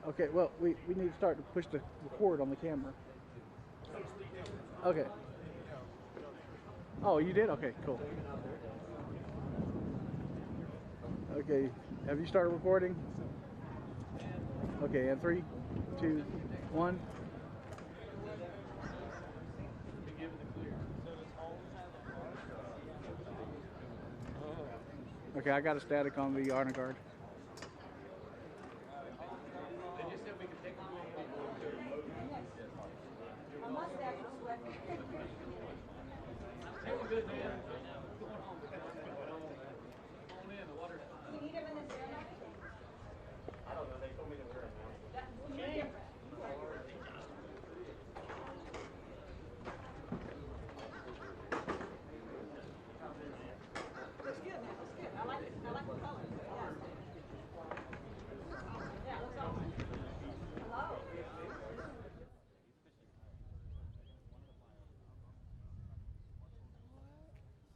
Okay, well, we need to start to push the record on the camera. Okay. Oh, you did? Okay, cool. Okay, have you started recording? Okay, and 3, 2, 1. Okay, I got a static on the honor guard. I don't know, they told me to wear a mask. Looks good now, looks good. I like the color. Yeah, it looks awesome. Hello.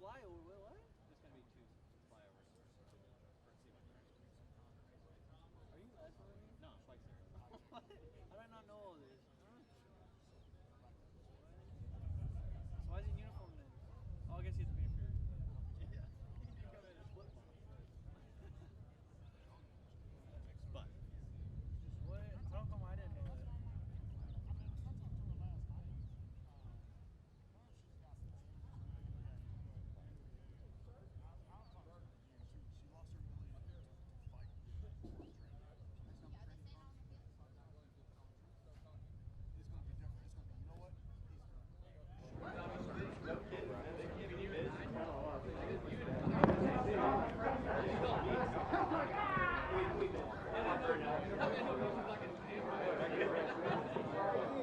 Flyover, what? There's going to be 2 flyovers for C1 tracks. Are you asking me? No, it's like sir. What? How do I not know all this? So why is he in uniform then? Oh, I guess he has to be in period. Yeah. He can come in and flip flop. But. What? How come I didn't know that?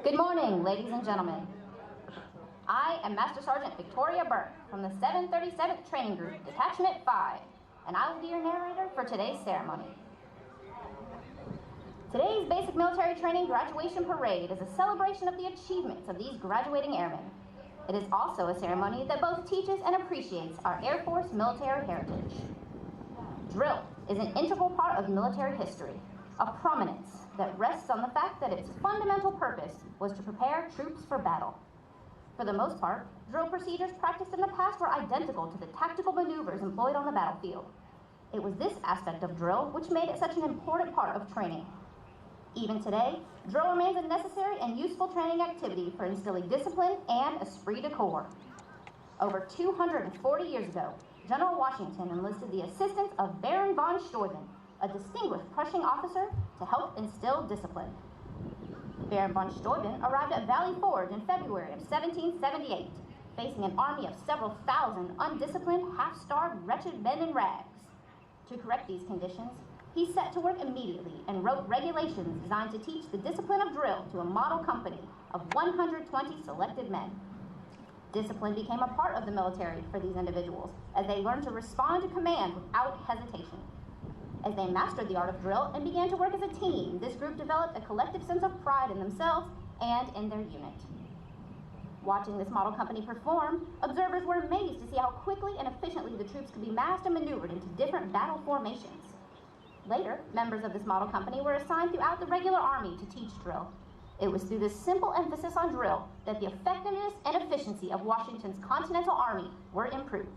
Good morning, ladies and gentlemen. I am Master Sergeant Victoria Burke from the 737th Training Group, Detachment 5, and I will be your narrator for today's ceremony. Today's Basic Military Training Graduation Parade is a celebration of the achievements of these graduating airmen. It is also a ceremony that both teaches and appreciates our Air Force military heritage. Drill is an integral part of military history, a prominence that rests on the fact that its fundamental purpose was to prepare troops for battle. For the most part, drill procedures practiced in the past were identical to the tactical maneuvers employed on the battlefield. It was this aspect of drill which made it such an important part of training. Even today, drill remains a necessary and useful training activity for instilling discipline and esprit de corps. Over 240 years ago, General Washington enlisted the assistance of Baron von Steuben, a distinguished Prussian officer, to help instill discipline. Baron von Steuben arrived at Valley Forge in February of 1778, facing an army of several thousand undisciplined, half-starved, wretched men in rags. To correct these conditions, he set to work immediately and wrote regulations designed to teach the discipline of drill to a model company of 120 selected men. Discipline became a part of the military for these individuals as they learned to respond to command without hesitation. As they mastered the art of drill and began to work as a team, this group developed a collective sense of pride in themselves and in their unit. Watching this model company perform, observers were amazed to see how quickly and efficiently the troops could be massed and maneuvered into different battle formations. Later, members of this model company were assigned throughout the regular army to teach drill. It was through this simple emphasis on drill that the effectiveness and efficiency of Washington's Continental Army were improved.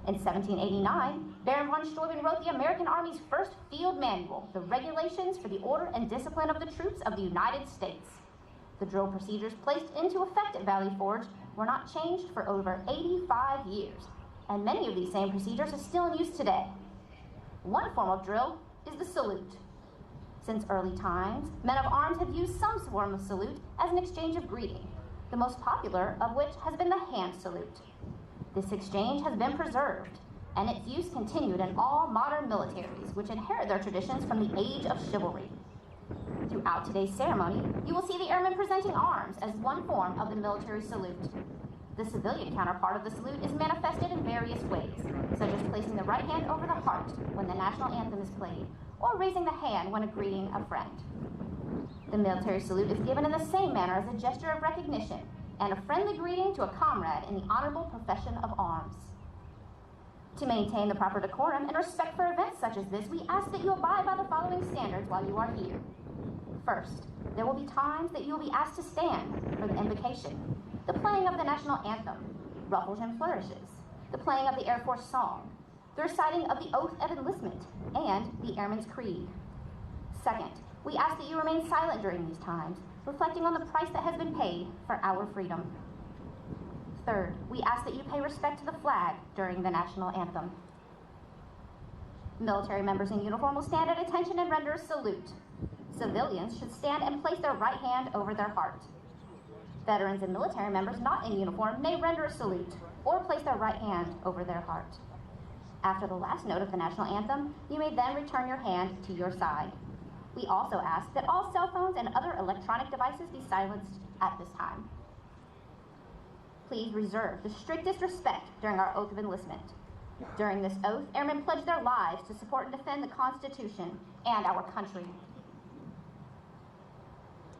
In 1789, Baron von Steuben wrote the American Army's first field manual, the Regulations for the Order and Discipline of the Troops of the United States. The drill procedures placed into effect at Valley Forge were not changed for over 85 years, and many of these same procedures are still in use today. One form of drill is the salute. Since early times, men of arms have used some form of salute as an exchange of greeting, the most popular of which has been the hand salute. This exchange has been preserved, and its use continued in all modern militaries, which inherit their traditions from the age of chivalry. Throughout today's ceremony, you will see the airmen presenting arms as one form of the military salute. The civilian counterpart of the salute is manifested in various ways, such as placing the right hand over the heart when the national anthem is played, or raising the hand when greeting a friend. The military salute is given in the same manner as a gesture of recognition and a friendly greeting to a comrade in the honorable profession of arms. To maintain the proper decorum and respect for events such as this, we ask that you abide by the following standards while you are here. First, there will be times that you will be asked to stand for the invocation, the playing of the national anthem, ruffles and flourishes, the playing of the Air Force song, the reciting of the oath of enlistment, and the Airman's Creed. Second, we ask that you remain silent during these times, reflecting on the price that has been paid for our freedom. Third, we ask that you pay respect to the flag during the national anthem. Military members in uniform will stand at attention and render a salute. Civilians should stand and place their right hand over their heart. Veterans and military members not in uniform may render a salute or place their right hand over their heart. After the last note of the national anthem, you may then return your hand to your side. We also ask that all cell phones and other electronic devices be silenced at this time. Please reserve the strictest respect during our oath of enlistment. During this oath, airmen pledge their lives to support and defend the Constitution and our country.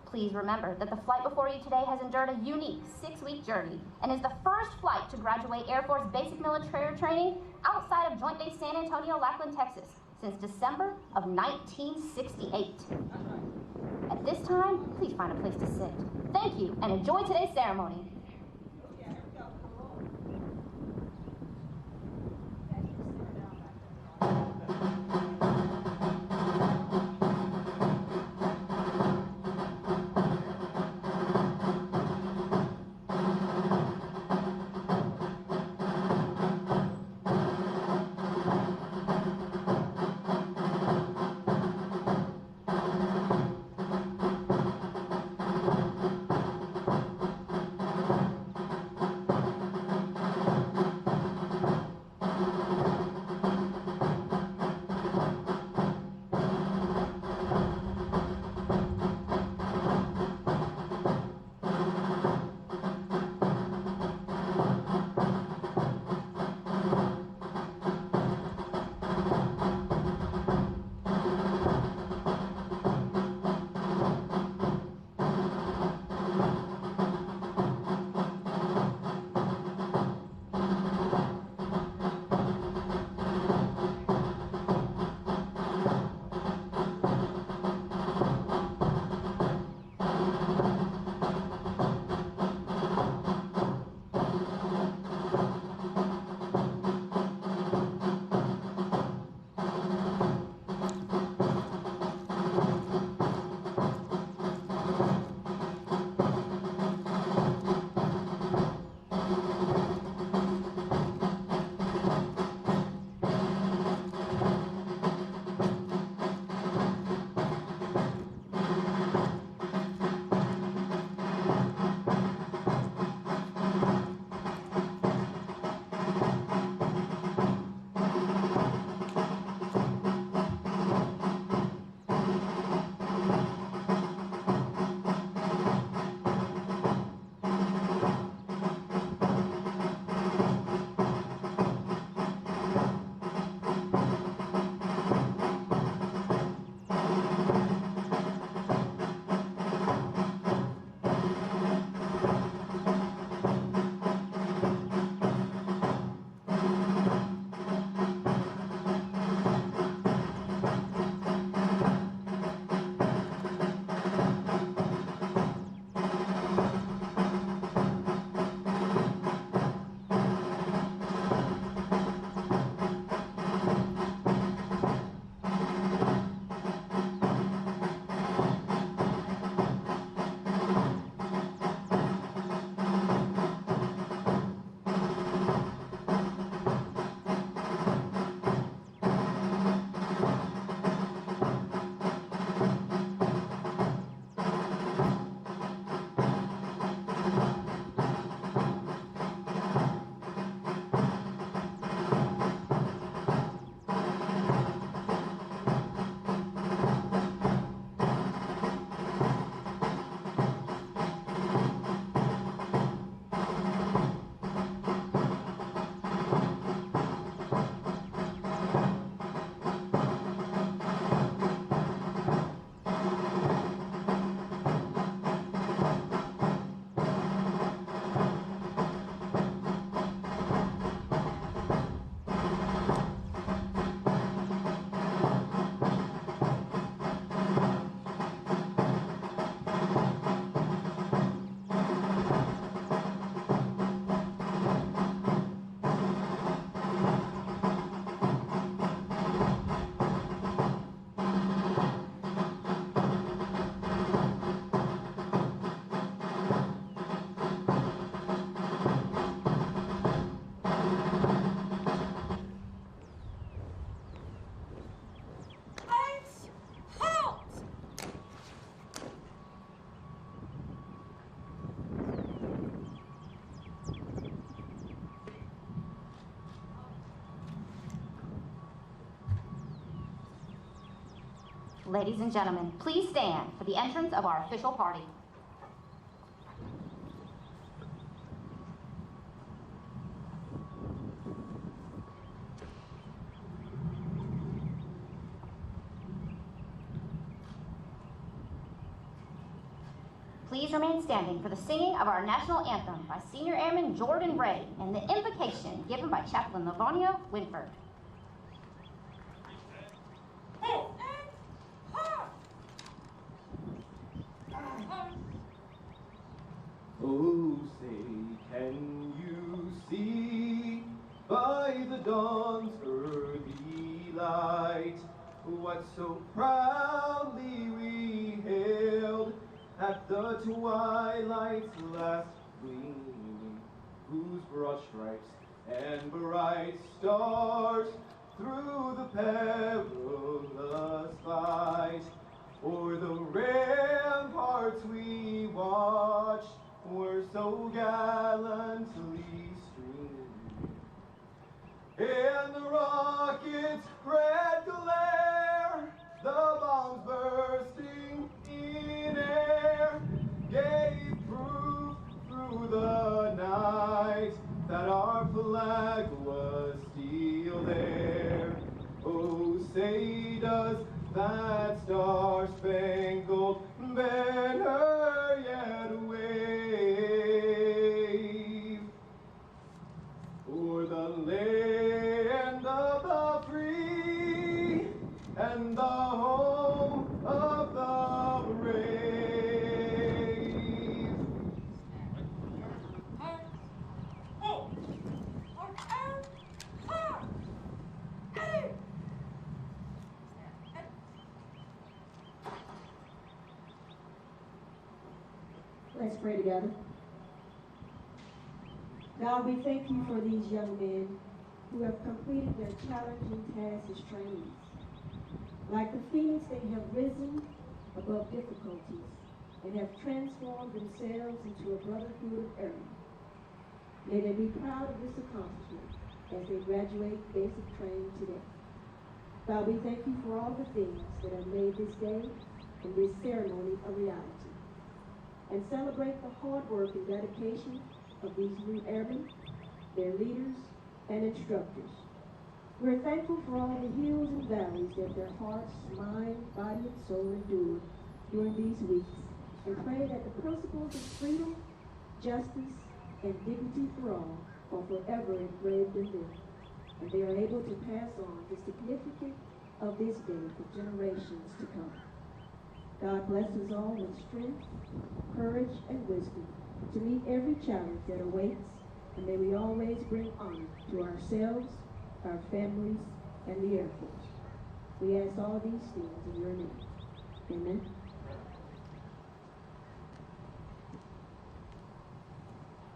Please remember that the flight before you today has endured a unique 6-week journey and is the first flight to graduate Air Force basic military training outside of Joint Base San Antonio, Lackland, Texas, since December of 1968. At this time, please find a place to sit. Thank you, and enjoy today's ceremony. Ladies and gentlemen, please stand for the entrance of our official party. Please remain standing for the singing of our national anthem by Senior Airman Jordan Ray and the invocation given by Chaplain Livonia Winford. Oh, say, can you see by the dawn's early light what so proudly we hailed at the twilight's last gleaming, whose broad stripes and bright stars through the perilous fight o'er the ramparts we watched were so gallantly streaming, and the rocket's red glare, the bombs bursting in air, gave proof through the night that our flag was still there. Oh, say does that star-spangled banner yet wave o'er the land of the free and the home of the brave? Let's pray together. God, we thank you for these young men who have completed their challenging tasks as trainees. Like the phoenix, they have risen above difficulties and have transformed themselves into a brotherhood of airmen. May they be proud of this accomplishment as they graduate basic training today. God, we thank you for all the things that have made this day and this ceremony a reality, and celebrate the hard work and dedication of these new airmen, their leaders, and instructors. We're thankful for all the hills and valleys that their hearts, mind, body, and soul endured during these weeks, and pray that the principles of freedom, justice, and dignity for all are forever engraved in them, and they are able to pass on the significance of this day for generations to come. God bless us all with strength, courage, and wisdom to meet every challenge that awaits, and may we always bring honor to ourselves, our families, and the Air Force. We ask all these things in your name. Amen.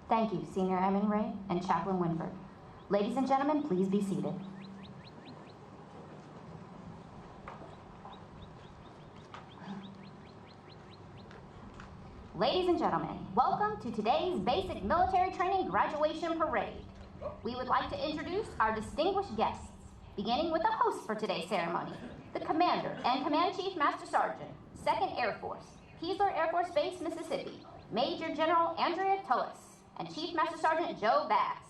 Thank you, Senior Airman Ray and Chaplain Winford. Ladies and gentlemen, please be seated. Ladies and gentlemen, welcome to today's Basic Military Training Graduation Parade. We would like to introduce our distinguished guests, beginning with the host for today's ceremony, the Commander and Command Chief Master Sergeant, 2nd Air Force, Keesler Air Force Base, Mississippi, Major General Andrea Tullis, and Chief Master Sergeant Joe Bass.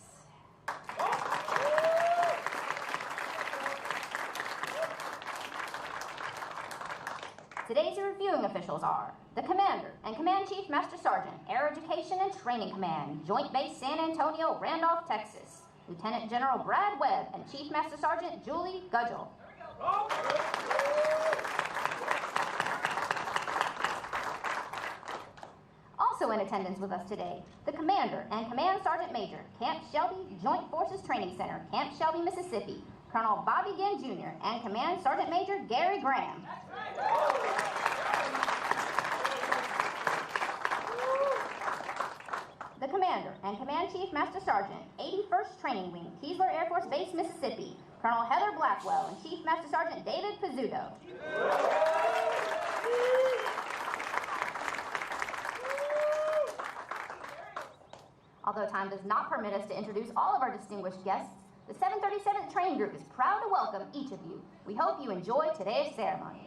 Today's reviewing officials are the Commander and Command Chief Master Sergeant, Air Education and Training Command, Joint Base San Antonio, Randolph, Texas, Lieutenant General Brad Webb and Chief Master Sergeant Julie Gudgel. Also in attendance with us today, the Commander and Command Sergeant Major, Camp Shelby Joint Forces Training Center, Camp Shelby, Mississippi, Colonel Bobby Ginn Jr. and Command Sergeant Major Gary Graham. The Commander and Command Chief Master Sergeant, 81st Training Wing, Keesler Air Force Base, Mississippi, Colonel Heather Blackwell and Chief Master Sergeant David Pizzuto. Although time does not permit us to introduce all of our distinguished guests, the 737th Training Group is proud to welcome each of you. We hope you enjoy today's ceremony.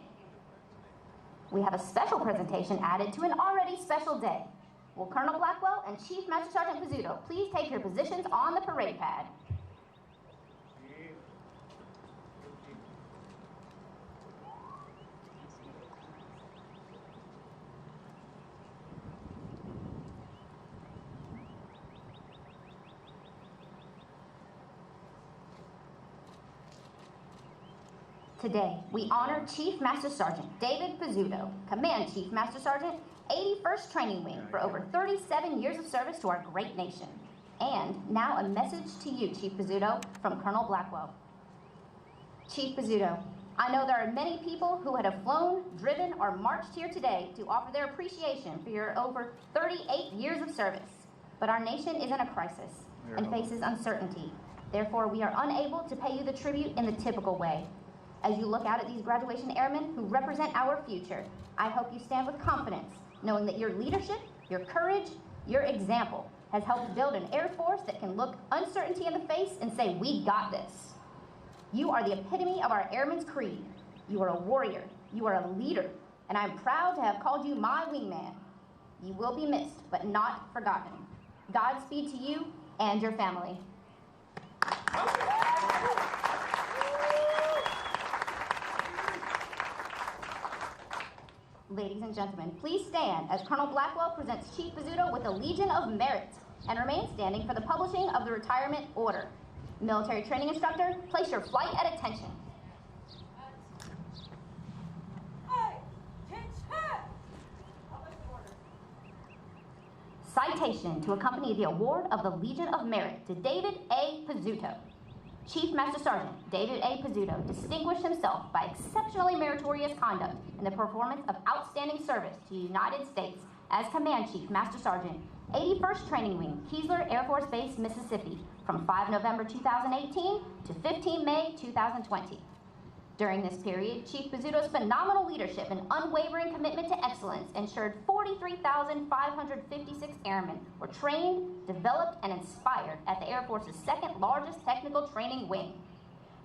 We have a special presentation added to an already special day. Will Colonel Blackwell and Chief Master Sergeant Pizzuto please take your positions on the parade pad? Today, we honor Chief Master Sergeant David Pizzuto, Command Chief Master Sergeant, 81st Training Wing, for over 37 years of service to our great nation. And now a message to you, Chief Pizzuto, from Colonel Blackwell. Chief Pizzuto, I know there are many people who would have flown, driven, or marched here today to offer their appreciation for your over 38 years of service. But our nation is in a crisis and faces uncertainty. Therefore, we are unable to pay you the tribute in the typical way. As you look out at these graduation airmen who represent our future, I hope you stand with confidence, knowing that your leadership, your courage, your example has helped build an Air Force that can look uncertainty in the face and say, we got this. You are the epitome of our airmen's creed. You are a warrior, you are a leader, and I'm proud to have called you my wingman. You will be missed, but not forgotten. Godspeed to you and your family. Ladies and gentlemen, please stand as Colonel Blackwell presents Chief Pizzuto with the Legion of Merit and remain standing for the publishing of the retirement order. Military training instructor, place your flight at attention. Citation to accompany the award of the Legion of Merit to David A. Pizzuto. Chief Master Sergeant David A. Pizzuto distinguished himself by exceptionally meritorious conduct in the performance of outstanding service to the United States as Command Chief Master Sergeant, 81st Training Wing, Keesler Air Force Base, Mississippi, from 5 November 2018 to 15 May 2020. During this period, Chief Pizzuto's phenomenal leadership and unwavering commitment to excellence ensured 43,556 airmen were trained, developed, and inspired at the Air Force's second largest technical training wing.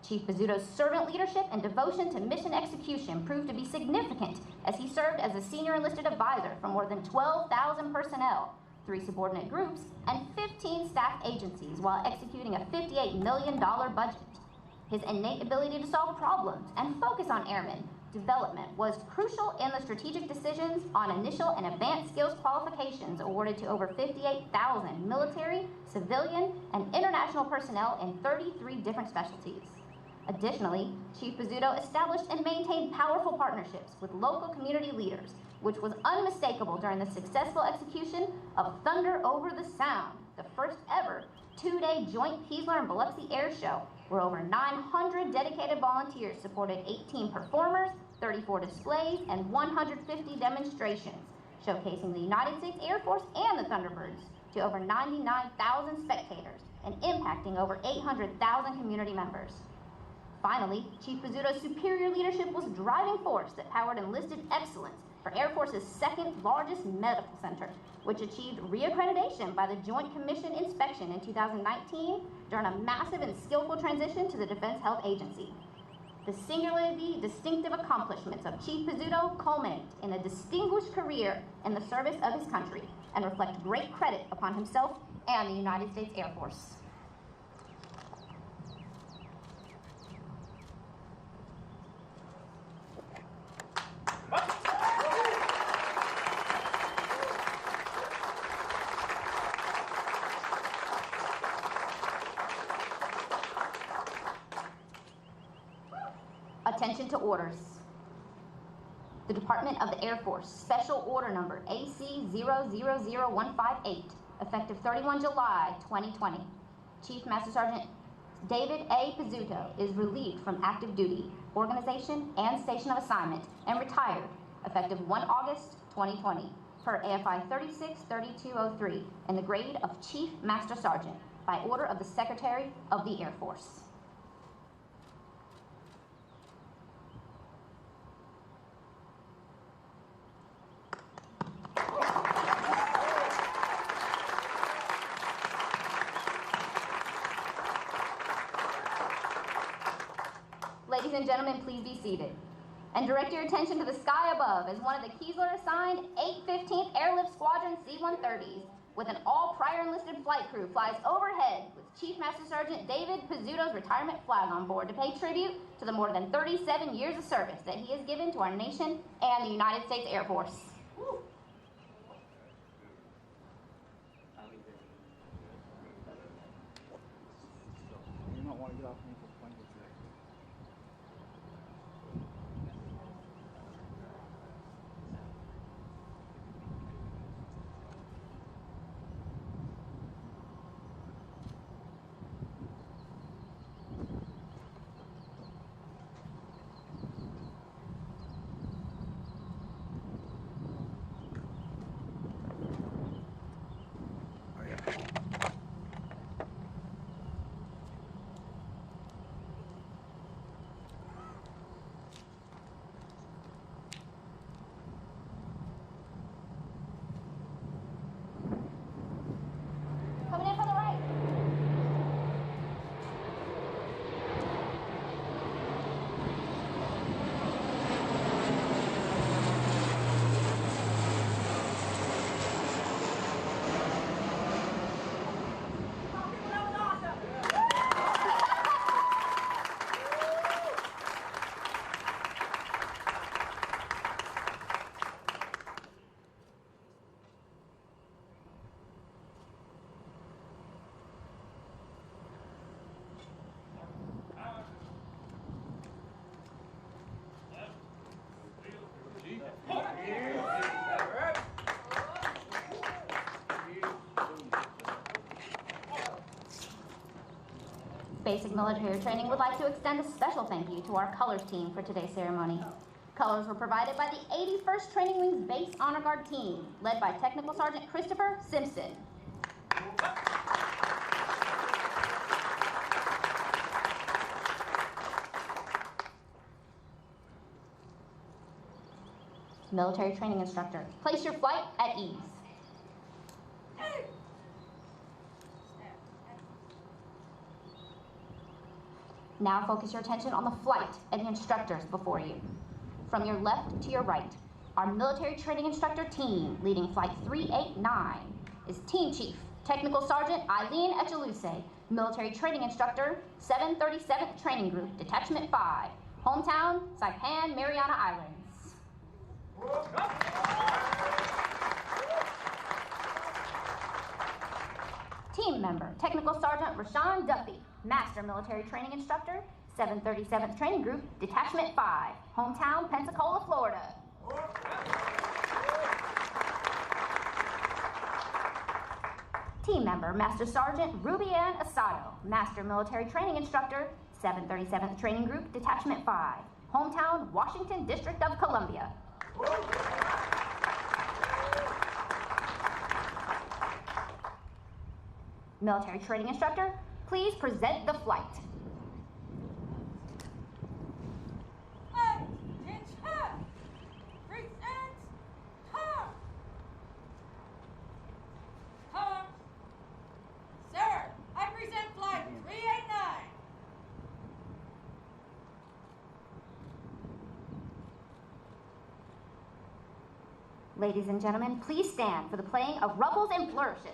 Chief Pizzuto's servant leadership and devotion to mission execution proved to be significant as he served as a senior enlisted advisor for more than 12,000 personnel, 3 subordinate groups, and 15 staff agencies while executing a $58 million budget. His innate ability to solve problems and focus on airmen development was crucial in the strategic decisions on initial and advanced skills qualifications awarded to over 58,000 military, civilian, and international personnel in 33 different specialties. Additionally, Chief Pizzuto established and maintained powerful partnerships with local community leaders, which was unmistakable during the successful execution of Thunder Over the Sound, the first ever 2-day joint Keesler and Biloxi Air Show, where over 900 dedicated volunteers supported 18 performers, 34 displays, and 150 demonstrations, showcasing the United States Air Force and the Thunderbirds to over 99,000 spectators and impacting over 800,000 community members. Finally, Chief Pizzuto's superior leadership was driving force that powered enlisted excellence for Air Force's second largest medical center, which achieved reaccreditation by the Joint Commission inspection in 2019 during a massive and skillful transition to the Defense Health Agency. The singularly distinctive accomplishments of Chief Pizzuto culminate in a distinguished career in the service of his country and reflect great credit upon himself and the United States Air Force. Attention to orders. The Department of the Air Force, Special Order Number AC000158, effective 31 July 2020. Chief Master Sergeant David A. Pizzuto is relieved from active duty, organization, and station of assignment, and retired, effective 1 August 2020, per AFI 363203, in the grade of Chief Master Sergeant, by order of the Secretary of the Air Force. Ladies and gentlemen, please be seated. And direct your attention to the sky above as one of the Keesler assigned 815th Airlift Squadron C-130s with an all prior enlisted flight crew flies overhead with Chief Master Sergeant David Pizzuto's retirement flag on board to pay tribute to the more than 37 years of service that he has given to our nation and the United States Air Force. Woo. You might want to get off me for blankets there. Coming in from the right. Basic Military Training would like to extend a special thank you to our colors team for today's ceremony. Colors were provided by the 81st Training Wing's Base Honor Guard team, led by Technical Sergeant Christopher Simpson. Military Training Instructor, place your flight at ease. Now focus your attention on the flight and the instructors before you. From your left to your right, our Military Training Instructor team leading Flight 389 is Team Chief, Technical Sergeant Eileen Echaluse, Military Training Instructor, 737th Training Group, Detachment 5, hometown, Saipan, Mariana Islands. Team member, Technical Sergeant Rashawn Duffy, Master Military Training Instructor, 737th Training Group, Detachment 5, hometown, Pensacola, Florida. Team member, Master Sergeant Ruby Ann Asado, Master Military Training Instructor, 737th Training Group, Detachment 5, hometown, Washington, District of Columbia. Military Training Instructor, please present the flight. Sir, I present flight 389. Ladies and gentlemen, please stand for the playing of Ruffles and Flourishes.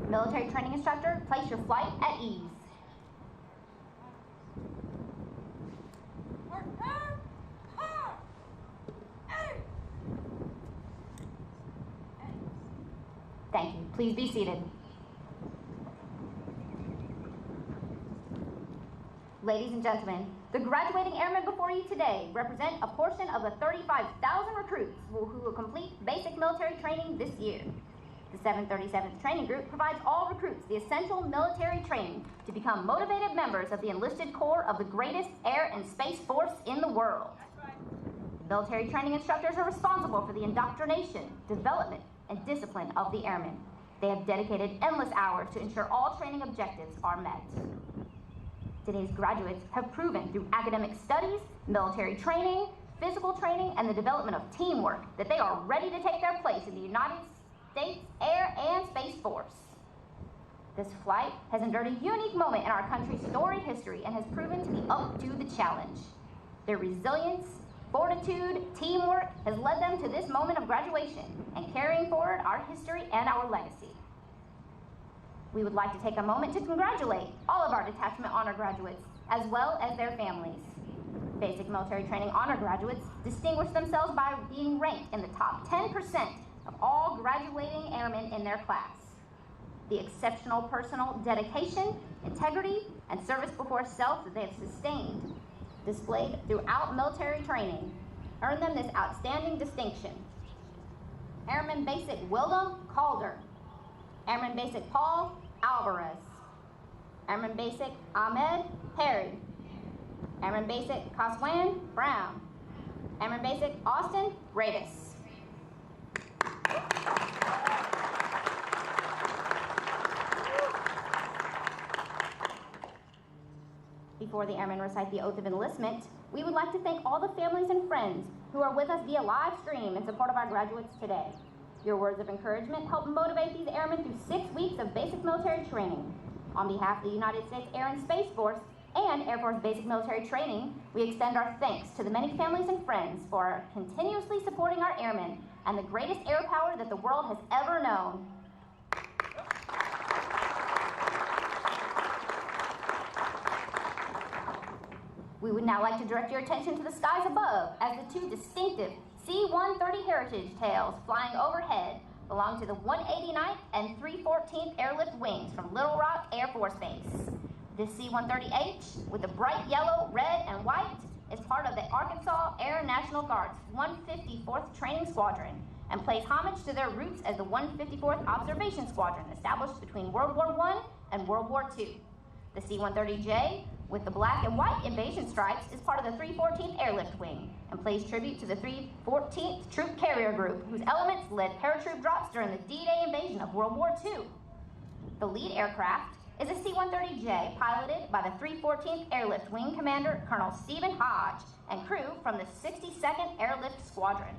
Military Training Instructor, place your flight at ease. Thank you. Please be seated. Ladies and gentlemen, the graduating airmen before you today represent a portion of the 35,000 recruits who will complete basic military training this year. The 737th Training Group provides all recruits the essential military training to become motivated members of the enlisted corps of the greatest air and space force in the world. The military training instructors are responsible for the indoctrination, development, and discipline of the airmen. They have dedicated endless hours to ensure all training objectives are met. Today's graduates have proven through academic studies, military training, physical training, and the development of teamwork that they are ready to take their place in the United States Air and Space Force. This flight has endured a unique moment in our country's storied history and has proven to be up to the challenge. Their resilience, fortitude, teamwork has led them to this moment of graduation and carrying forward our history and our legacy. We would like to take a moment to congratulate all of our detachment honor graduates, as well as their families. Basic military training honor graduates distinguish themselves by being ranked in the top 10% of all graduating airmen in their class. The exceptional personal dedication, integrity, and service before self that they have sustained, displayed throughout military training, earned them this outstanding distinction. Airman Basic William Calder, Airman Basic Paul Alvarez, Airman Basic Ahmed Perry, Airman Basic Coswan Brown, Airman Basic Austin Ravis. Before the airmen recite the oath of enlistment, we would like to thank all the families and friends who are with us via live stream in support of our graduates today. Your words of encouragement help motivate these airmen through 6 weeks of basic military training. On behalf of the United States Air and Space Force and Air Force Basic Military Training, we extend our thanks to the many families and friends for continuously supporting our airmen and the greatest air power that the world has ever known. We would now like to direct your attention to the skies above as the two distinctive C-130 Heritage tails flying overhead belong to the 189th and 314th Airlift Wings from Little Rock Air Force Base. This C-130H, with the bright yellow, red, and white, is part of the Arkansas Air National Guard's 154th Training Squadron and pays homage to their roots as the 154th Observation Squadron established between World War I and World War II. The C-130J, with the black and white invasion stripes, is part of the 314th Airlift Wing and pays tribute to the 314th Troop Carrier Group, whose elements led paratroop drops during the D-Day invasion of World War II. The lead aircraft is a C-130J piloted by the 314th Airlift Wing Commander Colonel Stephen Hodge and crew from the 62nd Airlift Squadron.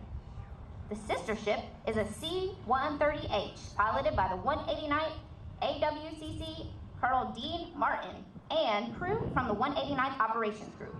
The sister ship is a C-130H piloted by the 189th AWCC Colonel Dean Martin and crew from the 189th Operations Group.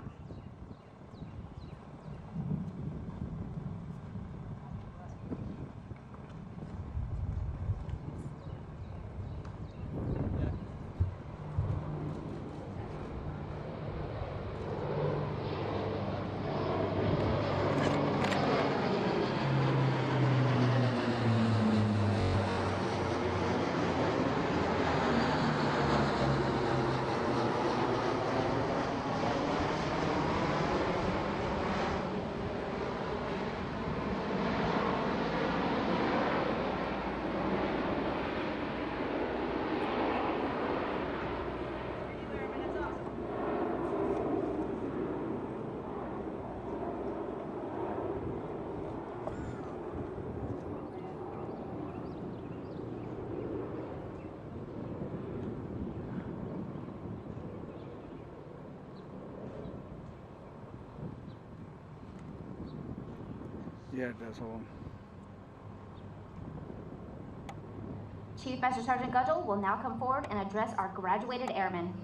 Yeah, it does. Hold on. Chief Master Sergeant Gudgel will now come forward and address our graduated airmen.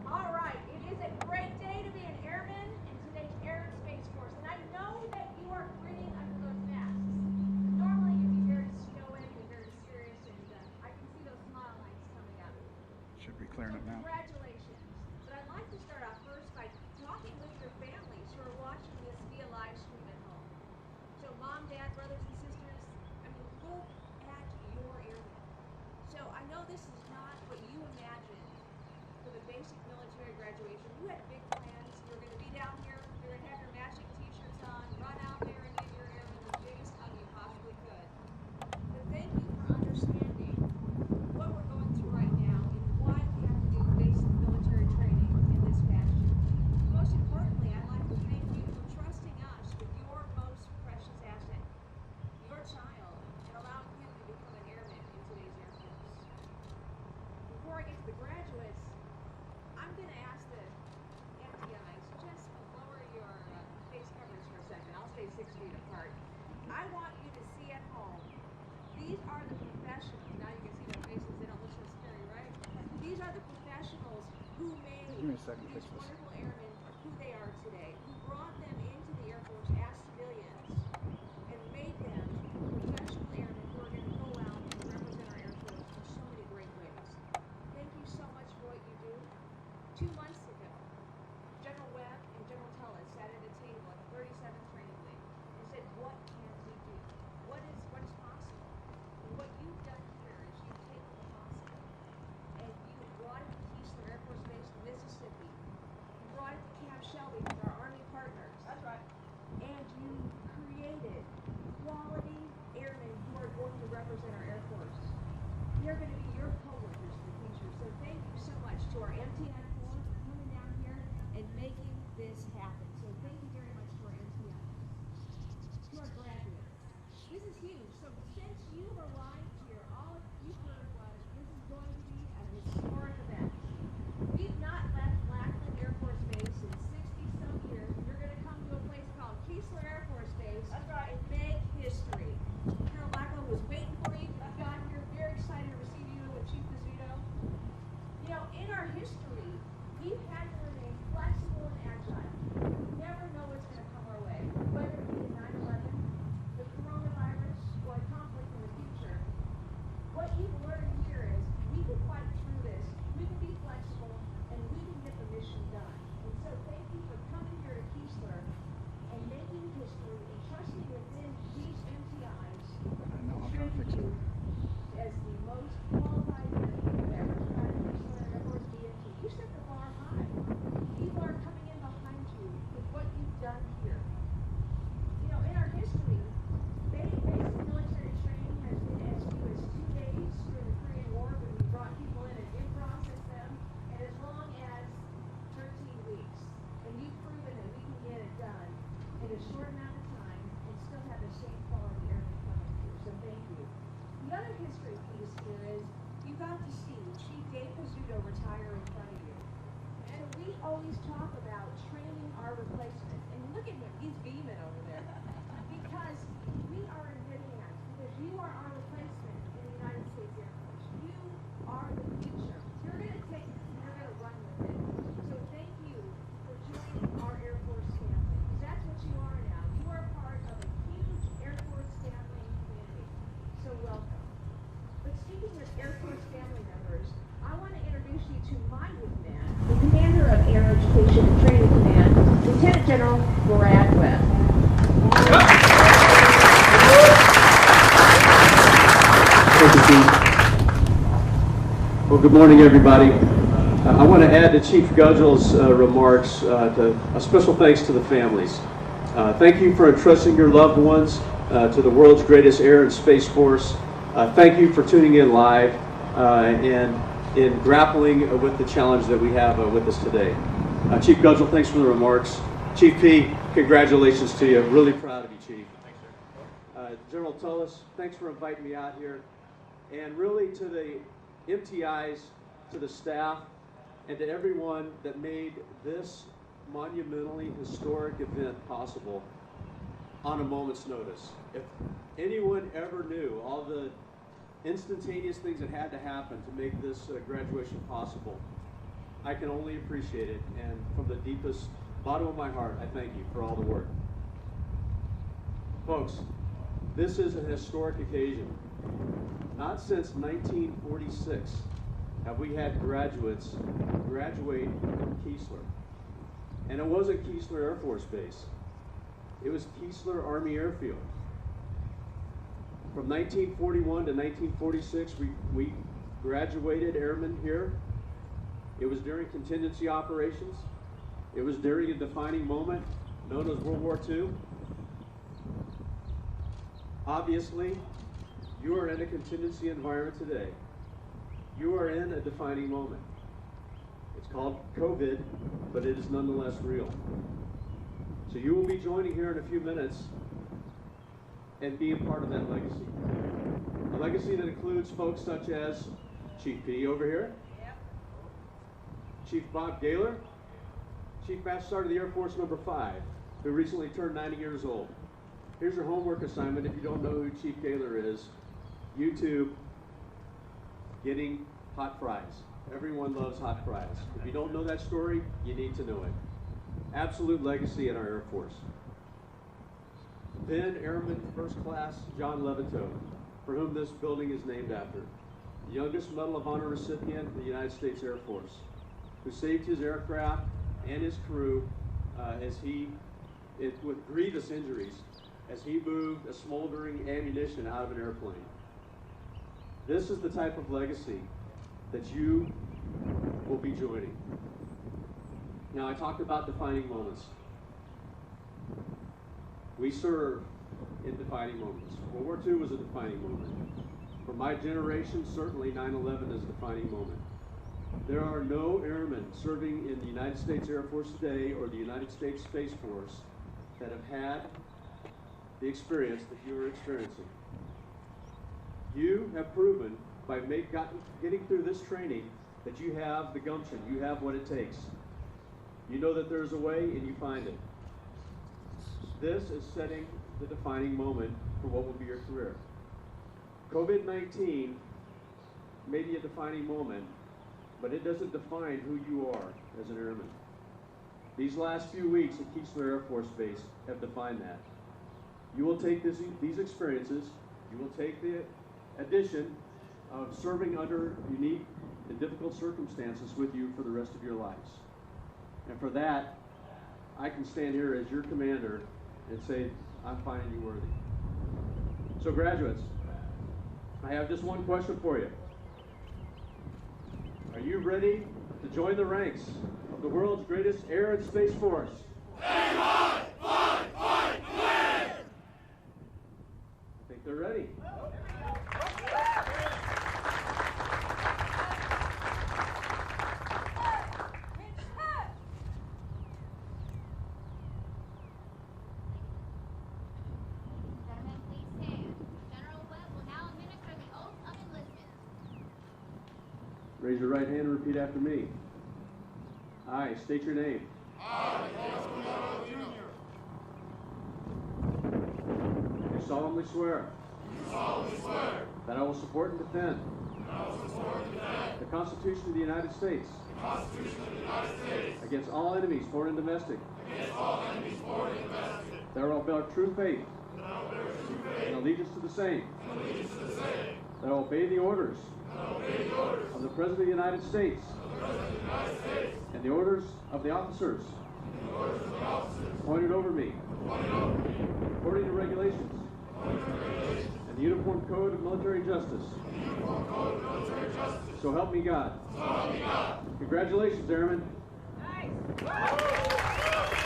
All right, it is a great day to be an airman in today's Air and Space Force, and I know that you are grinning under those masks. Normally you'd be very stoic and very serious, and I can see those smile lines coming up. Should be clearing So up now. congratulations. But I'd like to start off first by talking with your families who are watching this via live stream at home. So mom, dad, brothers and sisters, I mean, look at your airmen. So I know this is not what you imagined for the basic military graduation. You had big plans. You were going to be down here. You're going to have your matching t-shirts on, run out there and give your airmen the biggest 6 feet apart. I want you to see at home, these are the professionals. Now you can see their faces, they don't look so scary, right? These are the professionals who made Give me a second to these fix this. wonderful airmen who they are today, who brought them into the Air Force as civilians and made them professional airmen who are going to go out and represent our Air Force in so many great ways. Thank you so much for what you do. 2 months ago, General Webb and General Tullis sat at a table at the 37th Training Wing and said, what can we do? What is possible? And what you've done here is you've taken the possible and you brought it to Keesler Air Force Base in Mississippi. You brought it to Camp Shelby with our Army partners. That's right. And you created quality airmen who are going to represent our Air Force. They're going to be your coworkers in the future. So thank you so much to our MTI Corps for coming down here and making this happen. So thank you very much to our MTI. To our graduates. This is huge. So since you've arrived here, all you've heard was this is going to be a historic event. We've not left Lackland Air Force Base in 60-some years. You're going to come to a place called Keesler Air Force Base. That's right. And make history. Colonel Lackland was waiting for you. You got here, very excited to receive you with Chief Pizzuto. You know, in our history, we've had to remain flexible and agile. You never know what's going to come our way, whether it be 9/11, the coronavirus, or a conflict in the future. What you've learned here is we can fight through this, we can be flexible, and we can get the mission done. And so thank you for coming here to Keesler and making history and trusting within these MTIs I know, I'm trying to fix it. as the most qualified people that ever tried Keesler Air Force DMT. You set the bar high. People are coming in behind you with what you've done here. You know, in our history, basic military training has been as few as 2 days during the Korean War when we brought people in and in-processed them, and as long as 13 weeks. And you've proven that we can get it done in a short amount of time and still have the same quality airmen coming through. So thank you. The other history piece here is you got to see Chief Dave Pizzuto retire in front of you. And we always talk about training our replacement. And look at him, he's beaming over there. Because we are in good hands. Because you are our replacement in the United States Air Force. You are the future. You're going to take this and you're going to run with it. So thank you for joining our Air Force family. Because that's what you are now. You are part of a huge Air Force family community. So welcome. But speaking of Air Force family members, I want to introduce you to my wingman, the Commander of Air Education and Training Command, Lieutenant General Brad Webb. Thank you, Chief. Well, good morning, everybody. I want to add to Chief Gudgell's remarks to a special thanks to the families. Thank you for entrusting your loved ones to the world's greatest air and space force. Thank you for tuning in live and in grappling with the challenge that we have with us today. Chief Gudgell, thanks for the remarks. Chief P, congratulations to you. Really proud of you, Chief. Thanks, sir. General Tullis, thanks for inviting me out here. And really to the MTIs, to the staff, and to everyone that made this monumentally historic event possible on a moment's notice. If anyone ever knew all the instantaneous things that had to happen to make this graduation possible, I can only appreciate it, and from the deepest bottom of my heart, I thank you for all the work. Folks, this is a historic occasion. Not since 1946 have we had graduates graduate from Keesler. And it wasn't Keesler Air Force Base. It was Keesler Army Airfield. From 1941 to 1946, we graduated airmen here. It was during contingency operations. It was during a defining moment known as World War II. Obviously, you are in a contingency environment today. You are in a defining moment. It's called COVID, but it is nonetheless real. So you will be joining here in a few minutes and being part of that legacy. A legacy that includes folks such as Chief P over here, Chief Bob Gaylor, Chief Master Sergeant of the Air Force number 5, who recently turned 90 years old. here's your homework assignment. If you don't know who Chief Keesler is, YouTube getting hot fries. Everyone loves hot fries. If you don't know that story, you need to know it. Absolute legacy in our Air Force. Then Airman First Class John Levito, for whom this building is named after. The youngest Medal of Honor recipient in the United States Air Force, who saved his aircraft and his crew with grievous injuries as he moved a smoldering ammunition out of an airplane. This is the type of legacy that you will be joining. Now, I talked about defining moments. We serve in defining moments. World War II was a defining moment. For my generation, certainly 9/11 is a defining moment. There are no airmen serving in the United States Air Force today or the United States Space Force that have had the experience that you are experiencing. You have proven by getting through this training that you have the gumption, you have what it takes. You know that there's a way and you find it. This is setting the defining moment for what will be your career. COVID-19 may be a defining moment, but it doesn't define who you are as an airman. These last few weeks at Keesler Air Force Base have defined that. You will take these experiences, you will take the addition of serving under unique and difficult circumstances with you for the rest of your lives. And for that, I can stand here as your commander and say, I'm finding you worthy. So graduates, I have just one question for you. Are you ready to join the ranks of the world's greatest air and space force? I think they're ready. Gentlemen, please stand. General Webb will now administer the oath of enlistment. Raise your right hand and repeat after me. I state your name. Do solemnly swear. That I will support and defend. The Constitution of the United States. Against all enemies, foreign and domestic. That I will bear true faith. And allegiance to the same. That I will obey the orders. Of the President of the United States. And the orders of the officers. Appointed over me. According to regulations. And the Uniform Code of Military Justice. So help me God. Congratulations, Airmen. Nice.